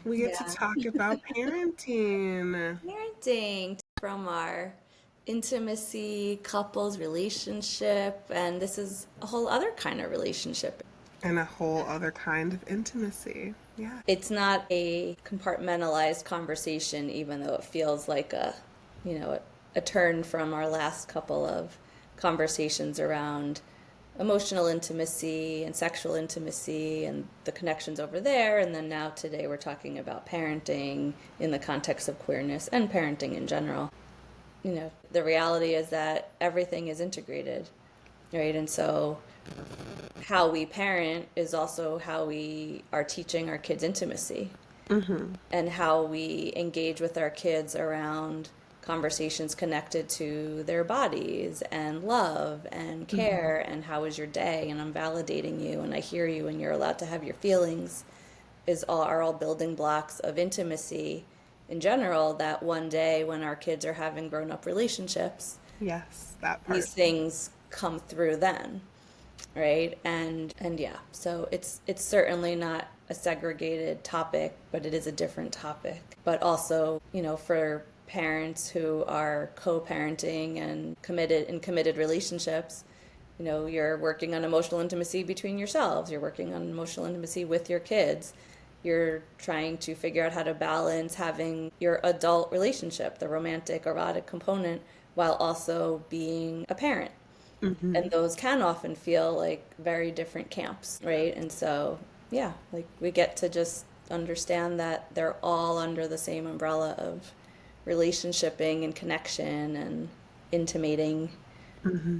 We get to Yeah. talk about parenting Parenting from our intimacy, couples relationship, and this is a whole other kind of relationship. and a whole other kind of intimacy. Yeah. It's not a compartmentalized conversation, even though it feels like a turn from our last couple of conversations around emotional intimacy and sexual intimacy and the connections over there. And then now today we're talking about parenting in the context of queerness and parenting in general. The reality is that everything is integrated, right? And so how we parent is also how we are teaching our kids intimacy Mm-hmm. and how we engage with our kids around conversations connected to their bodies and love and Mm-hmm. care and how was your day and I'm validating you and I hear you and you're allowed to have your feelings are all building blocks of intimacy in general that one day when our kids are having grown-up relationships, Yes, that part. these things come through then, right? And yeah, so it's certainly not a segregated topic, but it is a different topic. But also, for parents who are co-parenting and committed relationships, you're working on emotional intimacy between yourselves, you're working on emotional intimacy with your kids. You're trying to figure out how to balance having your adult relationship, the romantic, erotic component, while also being a parent, Mm-hmm. and those can often feel like very different camps, right? And so, yeah, like we get to just understand that they're all under the same umbrella of relationshiping and connection and intimating. Mm-hmm.